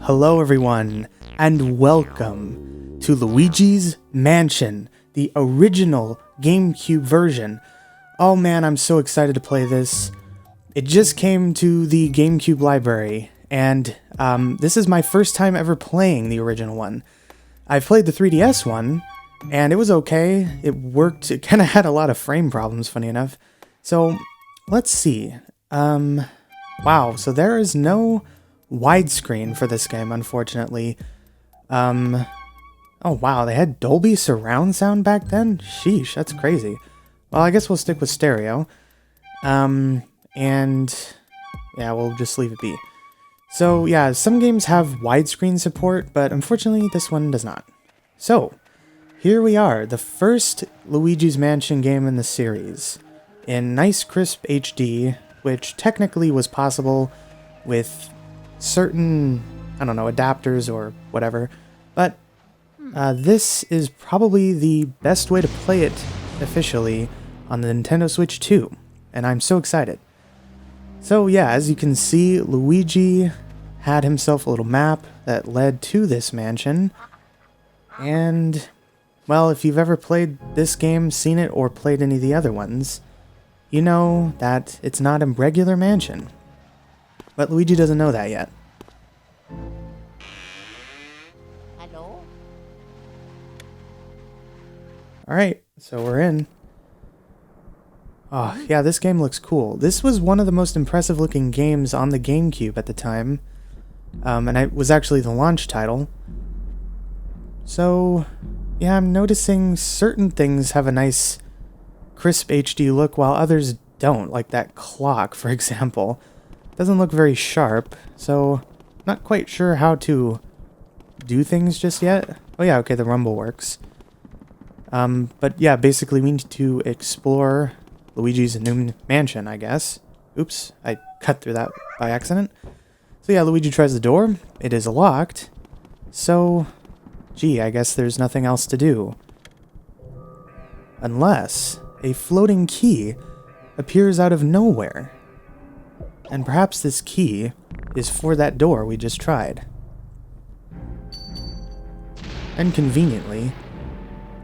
Hello everyone, and welcome to Luigi's Mansion, the original GameCube version. Oh man, I'm so excited to play this. It just came to the GameCube library, and this is my first time ever playing the original one. I've played the 3DS one, and it was okay. It worked. It kind of had a lot of frame problems, funny enough. So, let's see. Wow, so there is no widescreen for this game, unfortunately. Oh wow, they had Dolby surround sound back then? Sheesh, that's crazy. Well, I guess we'll stick with stereo. And yeah, we'll just leave it be. So yeah, some games have widescreen support, but unfortunately this one does not. So, here we are, the first Luigi's Mansion game in the series. In nice crisp HD, which technically was possible with certain, I don't know, adapters or whatever, but this is probably the best way to play it officially on the Nintendo Switch 2, and I'm so excited. So yeah, as you can see, Luigi had himself a little map that led to this mansion, and, well, if you've ever played this game, seen it, or played any of the other ones, you know that it's not a regular mansion. But Luigi doesn't know that yet. Hello? Alright, so we're in. Oh, yeah, this game looks cool. This was one of the most impressive looking games on the GameCube at the time. And it was actually the launch title. So, yeah, I'm noticing certain things have a nice crisp HD look while others don't, like that clock, for example. Doesn't look very sharp, so not quite sure how to do things just yet. Oh yeah, okay, the rumble works. But yeah, basically we need to explore Luigi's new mansion, I guess. Oops, I cut through that by accident. So yeah, Luigi tries the door. It is locked. So, gee, I guess there's nothing else to do. Unless a floating key appears out of nowhere. And perhaps this key is for that door we just tried. And conveniently,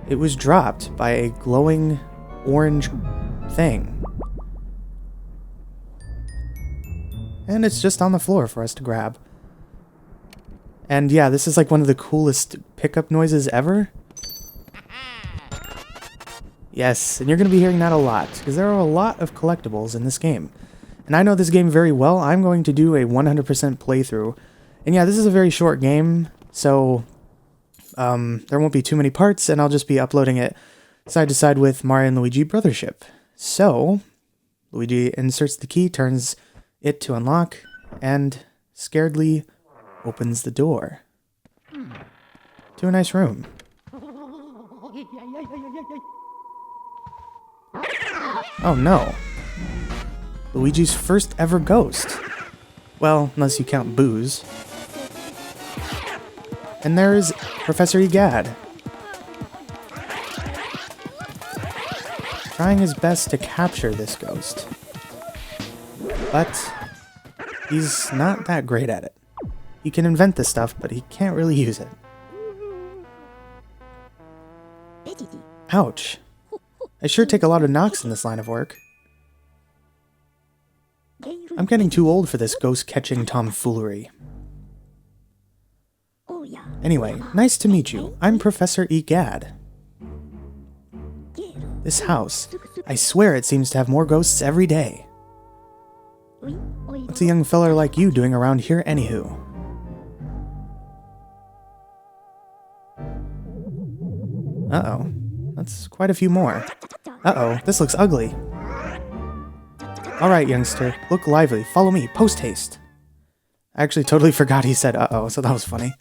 it was dropped by a glowing orange thing. And it's just on the floor for us to grab. And yeah, this is like one of the coolest pickup noises ever. Yes, and you're going to be hearing that a lot, because there are a lot of collectibles in this game. And I know this game very well. I'm going to do a 100% playthrough. And yeah, this is a very short game, so there won't be too many parts, and I'll just be uploading it side to side with Mario and Luigi Brothership. So, Luigi inserts the key, turns it to unlock, and scaredly opens the door to a nice room. Oh no. Luigi's first ever ghost. Well, unless you count Booze. And there's Professor Egad, trying his best to capture this ghost. But he's not that great at it. He can invent this stuff, but he can't really use it. Ouch. I sure take a lot of knocks in this line of work. I'm getting too old for this ghost-catching tomfoolery. Anyway, nice to meet you. I'm Professor Egad. This house, I swear it seems to have more ghosts every day. What's a young feller like you doing around here anywho? Uh-oh. That's quite a few more. Uh-oh, this looks ugly. Alright, youngster, look lively. Follow me, post-haste. I actually totally forgot he said uh-oh, so that was funny.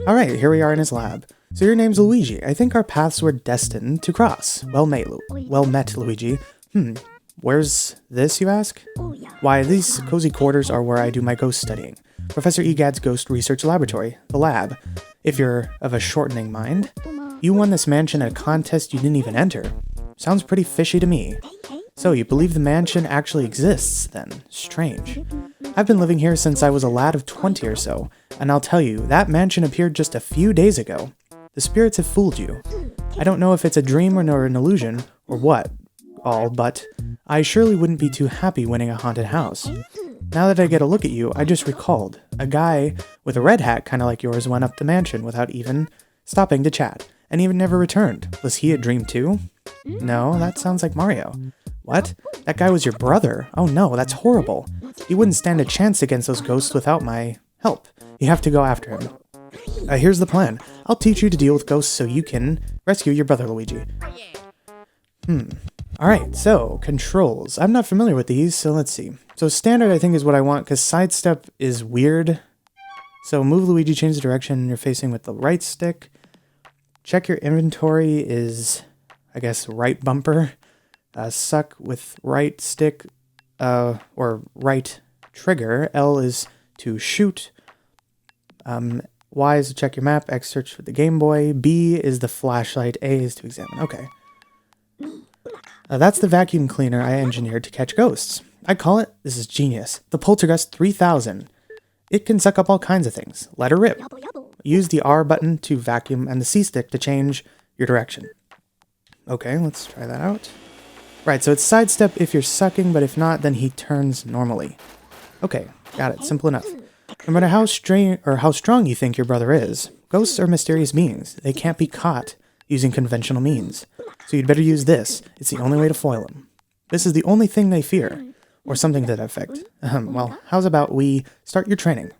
Alright, here we are in his lab. So your name's Luigi. I think our paths were destined to cross. Well met, Luigi. Where's this, you ask? Why, these cozy quarters are where I do my ghost studying. Professor Egad's Ghost Research Laboratory, the lab. If you're of a shortening mind. You won this mansion at a contest you didn't even enter. Sounds pretty fishy to me. So, you believe the mansion actually exists, then? Strange. I've been living here since I was a lad of 20 or so, And I'll tell you, that mansion appeared just a few days ago. The spirits have fooled you. I don't know if it's a dream or an illusion, or what, all, but I surely wouldn't be too happy winning a haunted house. Now that I get a look at you, I just recalled, a guy with a red hat kinda like yours went up the mansion without even stopping to chat, and even never returned. Was he a dream too? No, that sounds like Mario. What? That guy was your brother? Oh no, that's horrible. He wouldn't stand a chance against those ghosts without my help. You have to go after him. Here's the plan. I'll teach you to deal with ghosts so you can rescue your brother, Luigi. Alright, so, controls. I'm not familiar with these, so let's see. So standard I think is what I want, because sidestep is weird. So move Luigi, change the direction you're facing with the right stick. Check your inventory is, I guess, right bumper. Suck with right stick, or right trigger. L is to shoot. Y is to check your map. X search for the Game Boy. B is the flashlight. A is to examine. Okay. That's the vacuum cleaner I engineered to catch ghosts. I call it, this is genius, the Poltergust 3000. It can suck up all kinds of things. Let her rip. Use the R button to vacuum and the C stick to change your direction. Okay, let's try that out. Right, so it's sidestep if you're sucking, but if not, then he turns normally. Okay, got it. Simple enough. No matter how strong you think your brother is, ghosts are mysterious beings. They can't be caught using conventional means. So you'd better use this. It's the only way to foil them. This is the only thing they fear, or something to that effect. Well, how's about we start your training?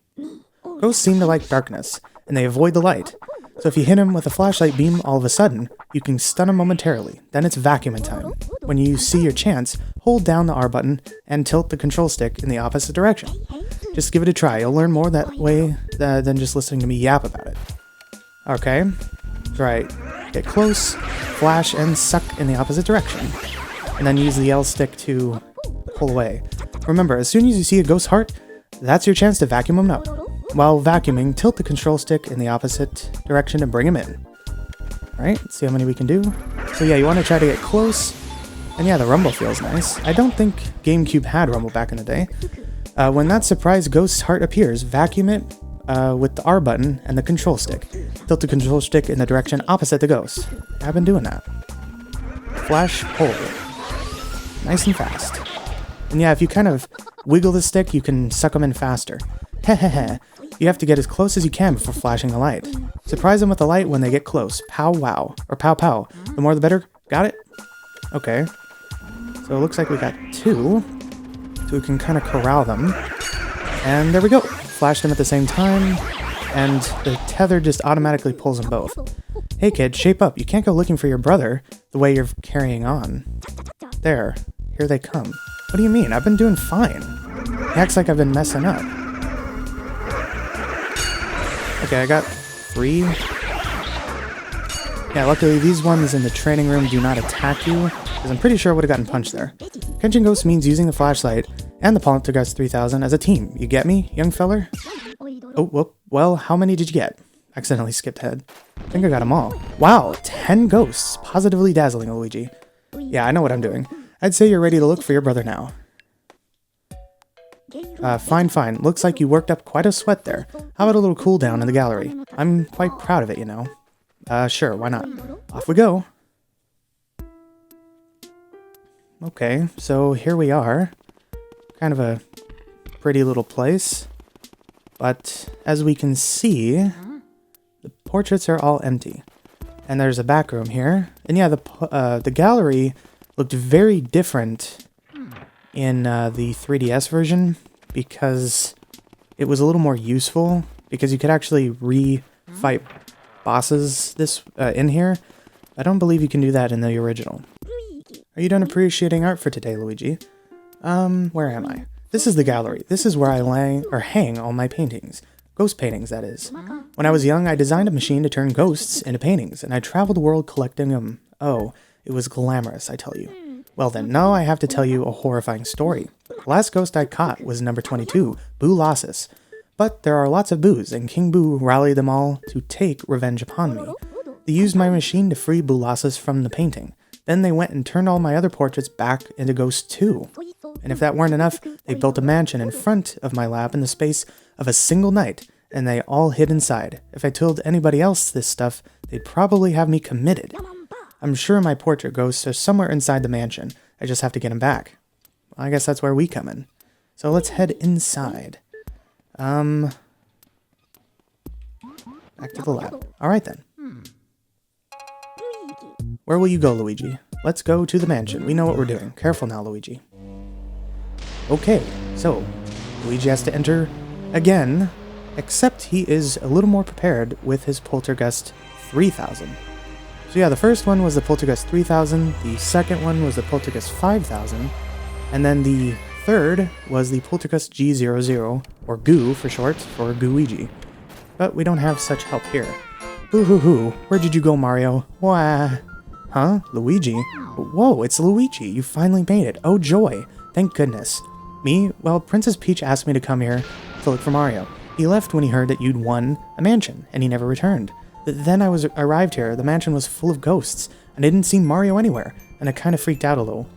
Ghosts seem to like darkness, and they avoid the light. So if you hit him with a flashlight beam all of a sudden, you can stun him momentarily. Then it's vacuuming time. When you see your chance, hold down the R button and tilt the control stick in the opposite direction. Just give it a try. You'll learn more that way than just listening to me yap about it. Okay. Right. Get close, flash, and suck in the opposite direction. And then use the L stick to pull away. Remember, as soon as you see a ghost heart, that's your chance to vacuum him up. While vacuuming, tilt the control stick in the opposite direction and bring him in. Alright, let's see how many we can do. So yeah, you want to try to get close. And yeah, the rumble feels nice. I don't think Gamecube had rumble back in the day. When that surprise ghost heart appears, vacuum it with the R button and the control stick. Tilt the control stick in the direction opposite the ghost. I've been doing that. Flash, pull. Nice and fast. And yeah, if you kind of wiggle the stick, you can suck them in faster. Hehehe. You have to get as close as you can before flashing the light. Surprise them with the light when they get close. Pow wow. Or pow pow. The more the better. Got it? Okay. So it looks like we got 2. So we can kind of corral them. And there we go. Flash them at the same time. And the tether just automatically pulls them both. Hey kid, shape up. You can't go looking for your brother the way you're carrying on. There. Here they come. What do you mean? I've been doing fine. He acts like I've been messing up. Okay, I got 3. Yeah, luckily these ones in the training room do not attack you, because I'm pretty sure I would have gotten punched there. Catching ghosts means using the flashlight and the Poltergust 3000 as a team. You get me, young feller? Oh, whoop. Well, how many did you get? Accidentally skipped ahead. I think I got them all. Wow, 10 ghosts. Positively dazzling, Luigi. Yeah, I know what I'm doing. I'd say you're ready to look for your brother now. Fine. Looks like you worked up quite a sweat there. How about a little cool down in the gallery? I'm quite proud of it, you know. Sure, why not? Off we go. Okay, so here we are. Kind of a pretty little place. But as we can see, the portraits are all empty. And there's a back room here. And yeah, the gallery looked very different in the 3DS version, because it was a little more useful, because you could actually re-fight bosses in here. I don't believe you can do that in the original. Are you done appreciating art for today, Luigi? Where am I? This is the gallery. This is where I hang all my paintings. Ghost paintings, that is. When I was young, I designed a machine to turn ghosts into paintings, and I traveled the world collecting them. Oh, it was glamorous, I tell you. Well then, now I have to tell you a horrifying story. The last ghost I caught was number 22, Boo Lossus. But there are lots of Boos, and King Boo rallied them all to take revenge upon me. They used my machine to free Boo Lossus from the painting. Then they went and turned all my other portraits back into ghosts too. And if that weren't enough, they built a mansion in front of my lab in the space of a single night. and they all hid inside. If I told anybody else this stuff, they'd probably have me committed. I'm sure my portrait ghosts are somewhere inside the mansion. I just have to get them back. Well, I guess that's where we come in. So let's head inside. Back to the lab. Alright then. Where will you go, Luigi? Let's go to the mansion. We know what we're doing. Careful now, Luigi. Okay, so Luigi has to enter again, except he is a little more prepared with his Poltergust 3000. So yeah, the first one was the Poltergust 3000, the second one was the Poltergust 5000, and then the third was the Poltergust G00, or Goo for short, for Gooigi. But we don't have such help here. Boo-hoo-hoo, where did you go, Mario? Wah. Huh? Luigi? Whoa, it's Luigi, you finally made it. Oh joy, thank goodness. Me? Well, Princess Peach asked me to come here to look for Mario. He left when he heard that you'd won a mansion, and he never returned. Then I arrived here, the mansion was full of ghosts, and I didn't see Mario anywhere, and I kind of freaked out a little.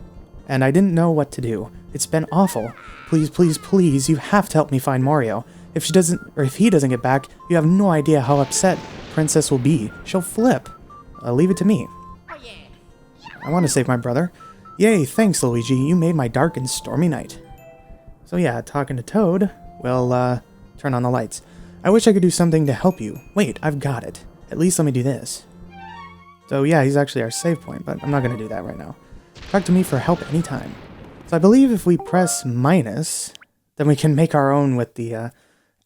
And I didn't know what to do. It's been awful. Please, please, please, you have to help me find Mario. If he doesn't get back, you have no idea how upset Princess will be. She'll flip. Leave it to me. I want to save my brother. Yay, thanks, Luigi. You made my dark and stormy night. So yeah, talking to Toad, we'll turn on the lights. I wish I could do something to help you. Wait, I've got it. At least let me do this. So yeah, he's actually our save point, but I'm not going to do that right now. Talk to me for help anytime. So I believe if we press minus, then we can make our own with the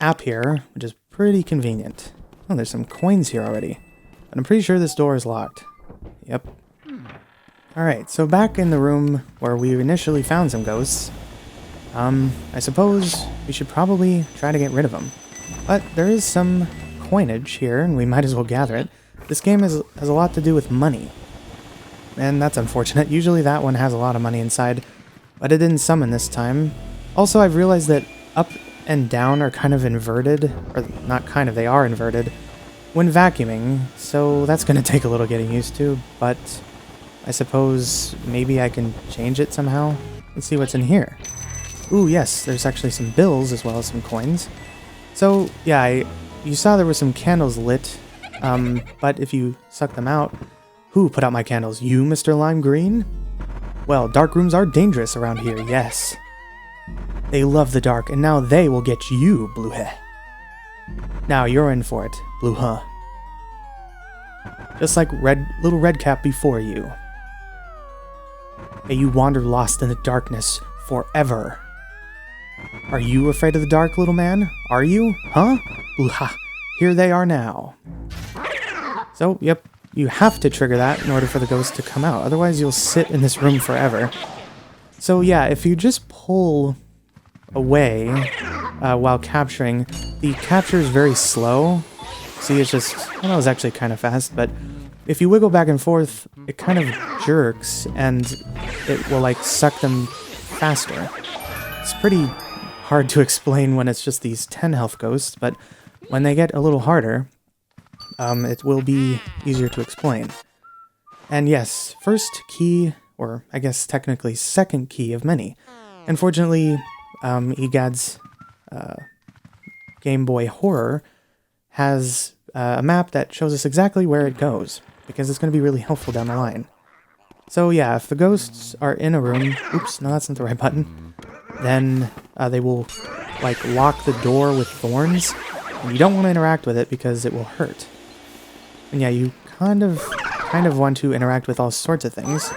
app here, which is pretty convenient. Oh, there's some coins here already. But I'm pretty sure this door is locked. Yep. Alright, so back in the room where we initially found some ghosts, I suppose we should probably try to get rid of them. But there is some coinage here, and we might as well gather it. This game has a lot to do with money. And that's unfortunate. Usually that one has a lot of money inside, but it didn't summon this time. Also, I've realized that up and down are kind of inverted, or not kind of, they are inverted, when vacuuming, so that's going to take a little getting used to, but I suppose maybe I can change it somehow. Let's see what's in here. Ooh, yes, there's actually some bills as well as some coins. So, yeah, you saw there were some candles lit, but if you suck them out... Who put out my candles? You, Mr. Lime Green? Well, dark rooms are dangerous around here, yes. They love the dark, and now they will get you, Blue Heh. Now you're in for it, Blue Huh. Just like little Redcap before you. May you wander lost in the darkness forever. Are you afraid of the dark, little man? Are you? Huh? Blue Ha. Here they are now. So, yep. You have to trigger that in order for the ghost to come out, otherwise you'll sit in this room forever. So yeah, if you just pull away while capturing, the capture is very slow. See, it's just, well, that was actually kind of fast, but if you wiggle back and forth, it kind of jerks, and it will like suck them faster. It's pretty hard to explain when it's just these 10 health ghosts, but when they get a little harder, it will be easier to explain. And yes, first key, or I guess technically second key of many. Unfortunately, EGAD's Game Boy Horror has a map that shows us exactly where it goes, because it's going to be really helpful down the line. So yeah, if the ghosts are in a room, oops, no, that's not the right button, then they will like lock the door with thorns, and you don't want to interact with it because it will hurt. And yeah, you kind of want to interact with all sorts of things.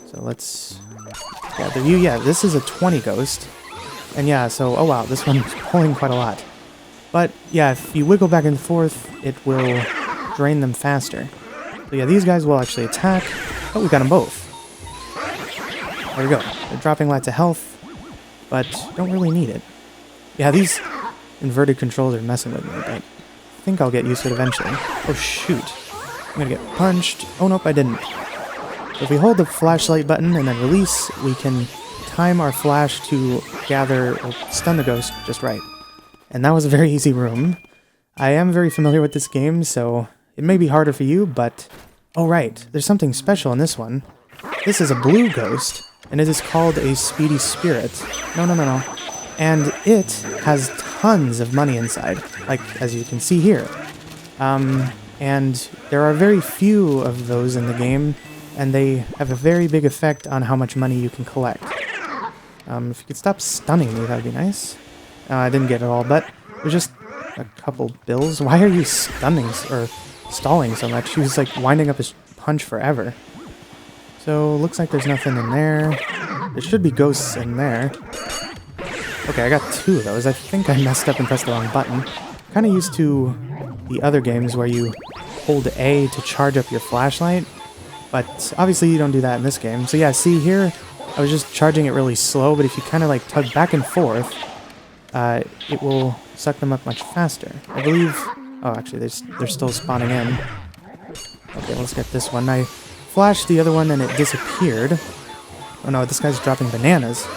So let's gather you. Yeah, this is a 20 ghost. And yeah, so, oh wow, this one's pulling quite a lot. But yeah, if you wiggle back and forth, it will drain them faster. So yeah, these guys will actually attack. Oh, we got them both. There we go. They're dropping lots of health, but don't really need it. Yeah, these inverted controls are messing with me, but I think I'll get used to it eventually. Oh shoot. I'm gonna get punched. Oh nope, I didn't. So if we hold the flashlight button and then release, we can time our flash to gather or stun the ghost just right. And that was a very easy room. I am very familiar with this game, so it may be harder for you, but... Oh right, there's something special in this one. This is a blue ghost, and it is called a Speedy Spirit. No. And it has tons of money inside, like as you can see here. And there are very few of those in the game, and they have a very big effect on how much money you can collect. If you could stop stunning me, that would be nice. I didn't get it all, but it was just a couple bills. Why are you stunning or stalling so much? He was like winding up his punch forever. So looks like there's nothing in there. There should be ghosts in there. Okay, I got 2 of those. I think I messed up and pressed the wrong button. Kind of used to the other games where you hold A to charge up your flashlight, but obviously you don't do that in this game. So yeah, see here, I was just charging it really slow, but if you kind of like tug back and forth, it will suck them up much faster. I believe... Oh, actually, they're still spawning in. Okay, let's get this one. I flashed the other one and it disappeared. Oh no, this guy's dropping bananas.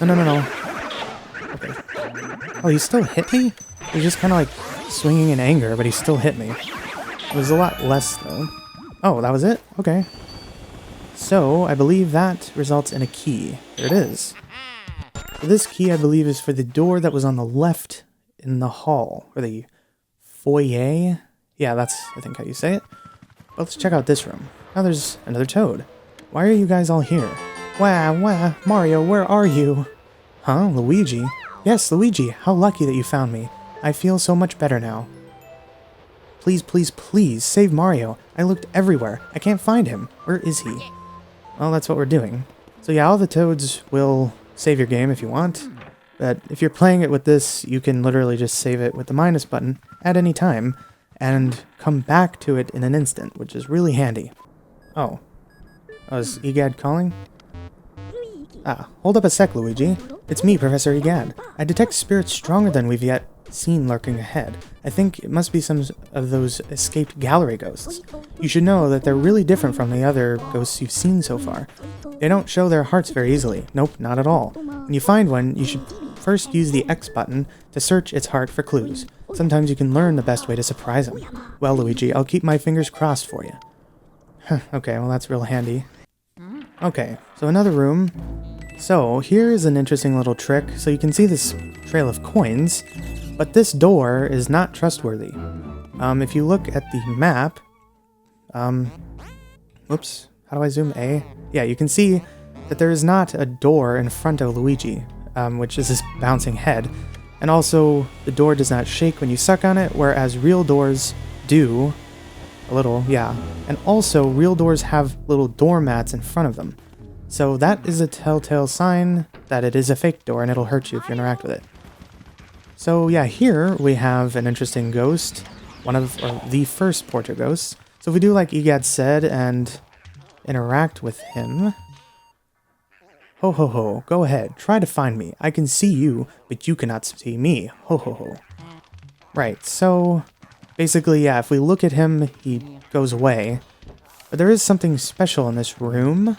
No. Okay. Oh, he still hit me? He's just kind of like swinging in anger, but he still hit me. It was a lot less, though. Oh, that was it? Okay. So, I believe that results in a key. There it is. So this key, I believe, is for the door that was on the left in the hall, or the foyer? Yeah, that's, I think, how you say it. But let's check out this room. Now there's another toad. Why are you guys all here? Wah, Mario, where are you? Huh, Luigi? Yes, Luigi, how lucky that you found me. I feel so much better now. Please, please, please, save Mario. I looked everywhere. I can't find him. Where is he? Well, that's what we're doing. So yeah, all the toads will save your game if you want. But if you're playing it with this, you can literally just save it with the minus button at any time and come back to it in an instant, which is really handy. Oh. Oh, is Egad calling? Ah, hold up a sec, Luigi. It's me, Professor Egad. I detect spirits stronger than we've yet seen lurking ahead. I think it must be some of those escaped gallery ghosts. You should know that they're really different from the other ghosts you've seen so far. They don't show their hearts very easily. Nope, not at all. When you find one, you should first use the X button to search its heart for clues. Sometimes you can learn the best way to surprise them. Well, Luigi, I'll keep my fingers crossed for you. Okay, well that's real handy. Okay, so another room. So, here is an interesting little trick. So you can see this trail of coins, but this door is not trustworthy. If you look at the map, whoops, how do I zoom A? Yeah, you can see that there is not a door in front of Luigi, which is this bouncing head. And also, the door does not shake when you suck on it, whereas real doors do. A little, yeah. And also, real doors have little doormats in front of them. So that is a telltale sign that it is a fake door and it'll hurt you if you interact with it. So yeah, here we have an interesting ghost. One of the first portrait ghosts. So if we do like Egad said and interact with him... Ho ho ho, go ahead, try to find me. I can see you, but you cannot see me. Ho ho ho. Right, so basically, yeah, if we look at him, he goes away. But there is something special in this room.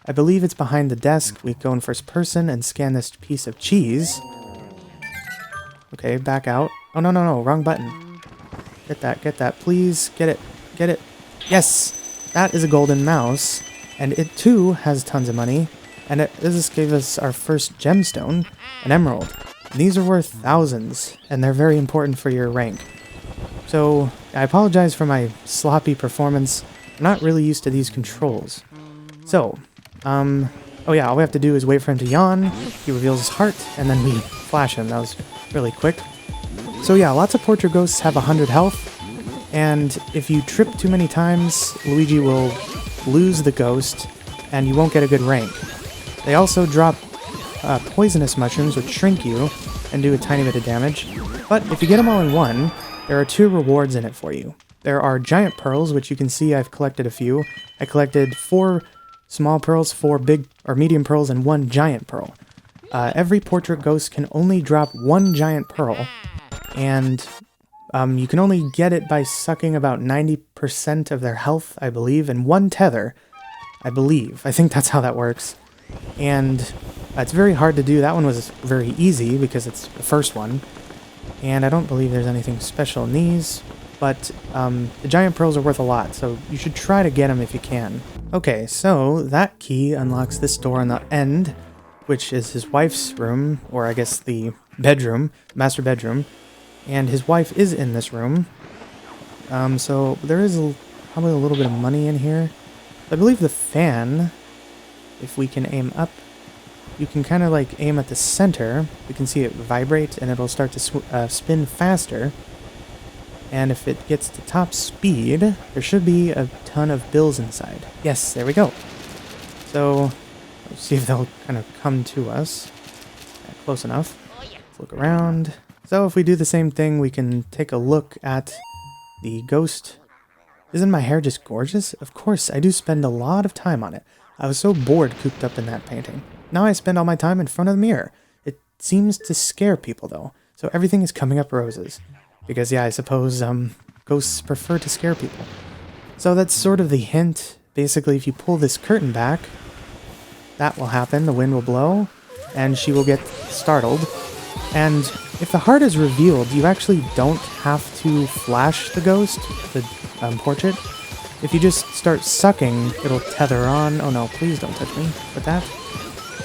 I believe it's behind the desk. We go in first person and scan this piece of cheese. Okay, back out. Oh, no, wrong button. Get that, please. Get it. Yes! That is a golden mouse. And it, too, has tons of money. And this gave us our first gemstone, an emerald. And these are worth thousands, and they're very important for your rank. So, I apologize for my sloppy performance. I'm not really used to these controls. So, oh yeah, all we have to do is wait for him to yawn, he reveals his heart, and then we flash him. That was really quick. So yeah, lots of portrait ghosts have 100 health, and if you trip too many times, Luigi will lose the ghost, and you won't get a good rank. They also drop poisonous mushrooms, which shrink you, and do a tiny bit of damage. But if you get them all in one, there are 2 rewards in it for you. There are giant pearls, which you can see I've collected a few. I collected 4 small pearls, 4 big or medium pearls, and 1 giant pearl. Every portrait ghost can only drop 1 giant pearl, and you can only get it by sucking about 90% of their health, I believe, in 1 tether. I believe. I think that's how that works. And it's very hard to do. That one was very easy because it's the first one. And I don't believe there's anything special in these. But the giant pearls are worth a lot, so you should try to get them if you can. Okay, so that key unlocks this door on the end, which is his wife's room, or I guess the bedroom, master bedroom, and his wife is in this room. So there is probably a little bit of money in here. I believe the fan, if we can aim up, you can kind of like aim at the center. We can see it vibrate and it'll start to spin faster. And if it gets to top speed, there should be a ton of bills inside. Yes, there we go. So let's see if they'll kind of come to us. Close enough. Let's look around. So if we do the same thing, we can take a look at the ghost. Isn't my hair just gorgeous? Of course, I do spend a lot of time on it. I was so bored cooped up in that painting. Now I spend all my time in front of the mirror. It seems to scare people though, so everything is coming up roses. Because yeah, I suppose ghosts prefer to scare people. So that's sort of the hint. Basically, if you pull this curtain back, that will happen, the wind will blow, and she will get startled. And if the heart is revealed, you actually don't have to flash the ghost, the portrait. If you just start sucking, it'll tether on. Oh no, please don't touch me with that.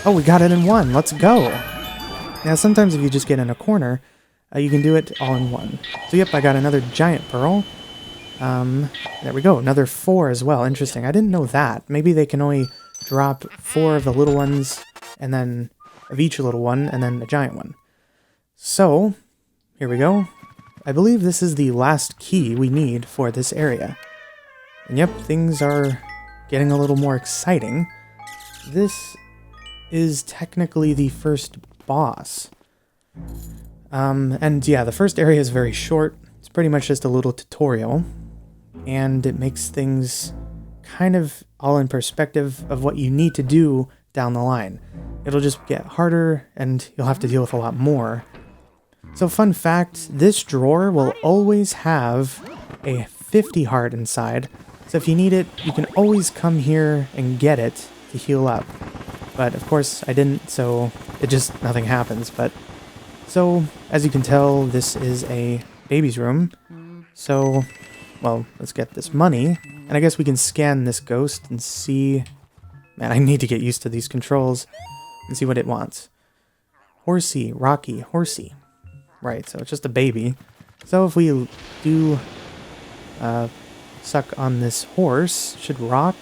Oh, we got it in one. Let's go. Now, sometimes if you just get in a corner, you can do it all in one. So yep, I got another giant pearl. There we go. Another 4 as well. Interesting. I didn't know that. Maybe they can only drop 4 of the little ones, and then of each little one, and then a giant one. So, here we go. I believe this is the last key we need for this area. And yep, things are getting a little more exciting. This is technically the first boss. And yeah, the first area is very short. It's pretty much just a little tutorial. And it makes things kind of all in perspective of what you need to do down the line. It'll just get harder, and you'll have to deal with a lot more. So fun fact, this drawer will always have a 50 heart inside. So if you need it, you can always come here and get it to heal up. But of course I didn't, so nothing happens. But so as you can tell, this is a baby's room. So, well, let's get this money. And I guess we can scan this ghost and see... Man, I need to get used to these controls and see what it wants. Horsey, Rocky, horsey. Right, so it's just a baby. So if we do suck on this horse, should rock.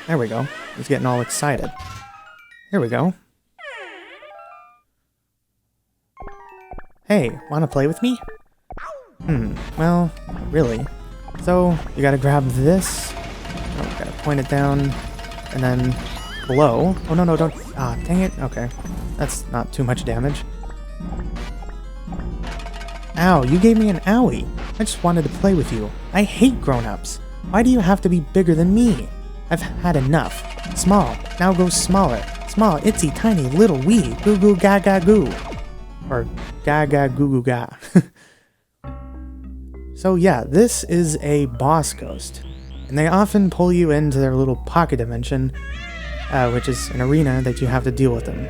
There we go. He's getting all excited. Here we go. Hey, wanna play with me? Well, not really. So, you gotta grab this. Oh, gotta point it down. And then blow. Oh, no, don't. Ah, dang it. Okay. That's not too much damage. Ow, you gave me an owie. I just wanted to play with you. I hate grown-ups. Why do you have to be bigger than me? I've had enough. Small. Now go smaller. Small, itsy, tiny, little, wee. Goo goo ga ga goo. Or ga ga goo goo ga. So yeah, this is a boss ghost. And they often pull you into their little pocket dimension, which is an arena that you have to deal with them.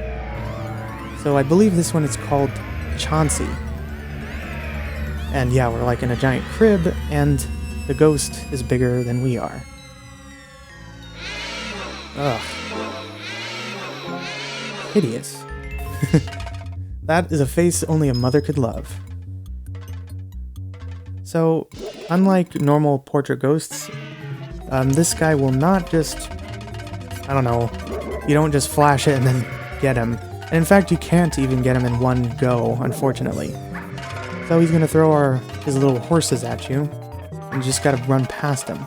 So I believe this one is called Chauncey. And yeah, we're like in a giant crib, and the ghost is bigger than we are. Ugh. Hideous. That is a face only a mother could love. So, unlike normal portrait ghosts, this guy will not just... I don't know. You don't just flash it and then get him. And in fact, you can't even get him in one go, unfortunately. So he's gonna throw his little horses at you, and you just gotta run past him.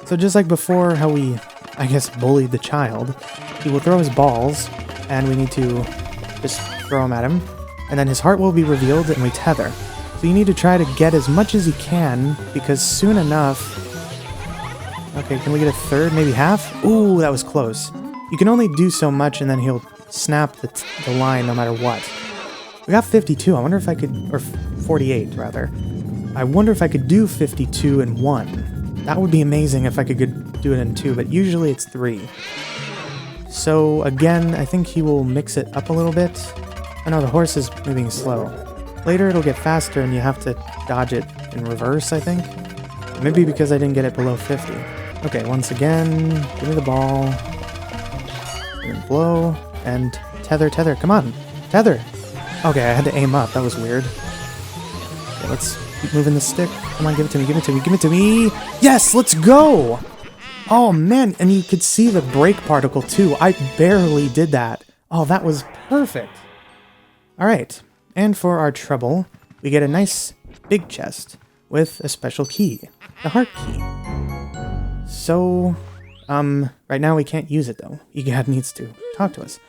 So just like before, how we, I guess, bullied the child, he will throw his balls, and we need to just throw them at him, and then his heart will be revealed, and we tether. So you need to try to get as much as you can, because soon enough... Okay, can we get a third, maybe half? Ooh, that was close. You can only do so much, and then he'll snap the line no matter what. We got 52. I wonder if I could... Or 48, rather. I wonder if I could do 52 in 1. That would be amazing if I could do it in 2, but usually it's 3. So, again, I think he will mix it up a little bit. I know the horse is moving slow. Later it'll get faster and you have to dodge it in reverse, I think. Maybe because I didn't get it below 50. Okay, once again, give me the ball. And blow. And tether, come on. Tether. Okay, I had to aim up. That was weird. Okay, let's keep moving the stick. Come on, give it to me, give it to me, give it to me. Yes, let's go. Oh, man. And you could see the brake particle, too. I barely did that. Oh, that was perfect. All right. And for our trouble, we get a nice big chest with a special key, the heart key. So, right now we can't use it, though. Egad needs to talk to us.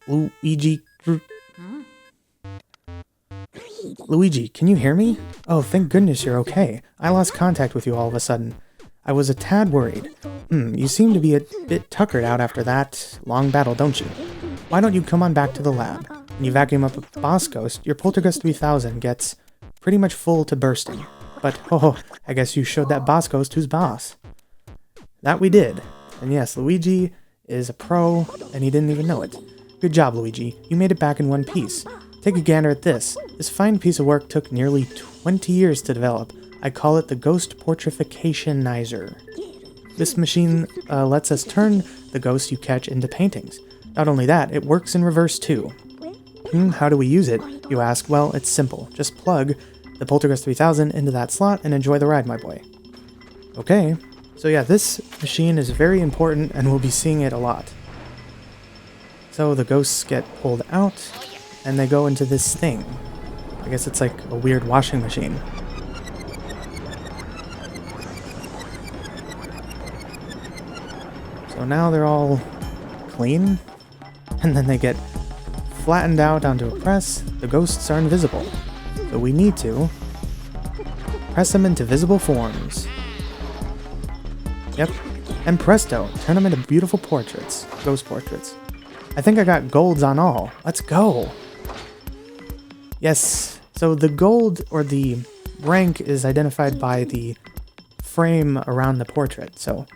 Luigi. Luigi, can you hear me? Oh, thank goodness you're okay. I lost contact with you all of a sudden. I was a tad worried. You seem to be a bit tuckered out after that long battle, don't you? Why don't you come on back to the lab? When you vacuum up a boss ghost, your Poltergust 3000 gets pretty much full to bursting. But, oh, I guess you showed that boss ghost who's boss. That we did. And yes, Luigi is a pro, and he didn't even know it. Good job, Luigi. You made it back in one piece. Take a gander at this. This fine piece of work took nearly 20 years to develop. I call it the Ghost Portrificationizer. This machine lets us turn the ghosts you catch into paintings. Not only that, it works in reverse too. How do we use it, you ask? Well, it's simple. Just plug the Poltergust 3000 into that slot and enjoy the ride, my boy. Okay, so yeah, this machine is very important and we'll be seeing it a lot. So the ghosts get pulled out and they go into this thing. I guess it's like a weird washing machine. So now they're all clean, and then they get flattened out onto a press. The ghosts are invisible, so we need to press them into visible forms. Yep, and presto, turn them into beautiful portraits, ghost portraits. I think I got golds on all. Let's go! Yes, so the gold, or the rank, is identified by the frame around the portrait, so,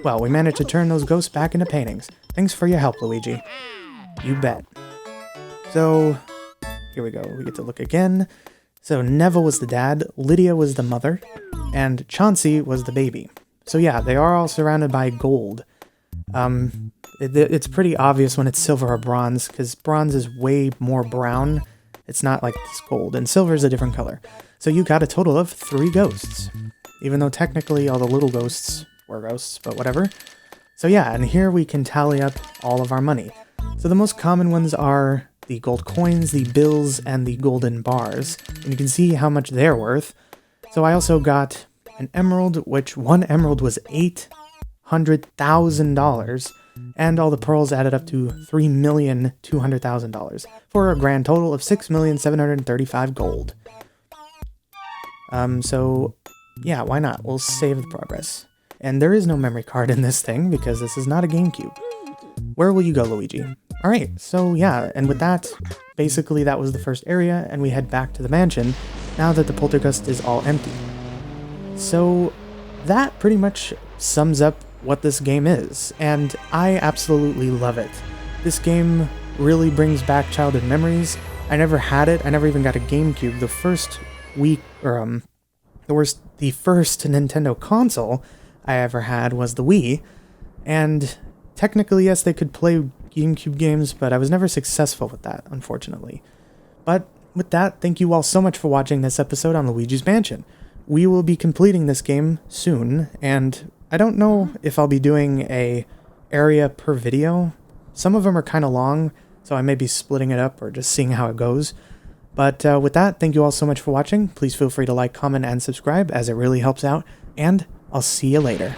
well, we managed to turn those ghosts back into paintings. Thanks for your help, Luigi. You bet. So, here we go. We get to look again. So, Neville was the dad, Lydia was the mother, and Chauncey was the baby. So yeah, they are all surrounded by gold. It's pretty obvious when it's silver or bronze, because bronze is way more brown. It's not like this gold, and silver is a different color. So you got a total of 3 ghosts. Even though technically all the little ghosts were ghosts, but whatever. So yeah, and here we can tally up all of our money. So the most common ones are the gold coins, the bills, and the golden bars. And you can see how much they're worth. So I also got an emerald, which one emerald was $800,000. And all the pearls added up to $3,200,000 for a grand total of $6,735,000 gold. So yeah, why not? We'll save the progress. And there is no memory card in this thing because this is not a GameCube. Where will you go, Luigi? Alright, so yeah, and with that, basically that was the first area, and we head back to the mansion now that the Poltergust is all empty. So that pretty much sums up what this game is, and I absolutely love it. This game really brings back childhood memories. I never had it, I never even got a GameCube. The first Nintendo console I ever had was the Wii, and technically, yes, they could play GameCube games, but I was never successful with that, unfortunately. But with that, thank you all so much for watching this episode on Luigi's Mansion. We will be completing this game soon, and I don't know if I'll be doing a area per video. Some of them are kind of long, so I may be splitting it up or just seeing how it goes. But with that, thank you all so much for watching. Please feel free to like, comment, and subscribe, as it really helps out, and I'll see you later.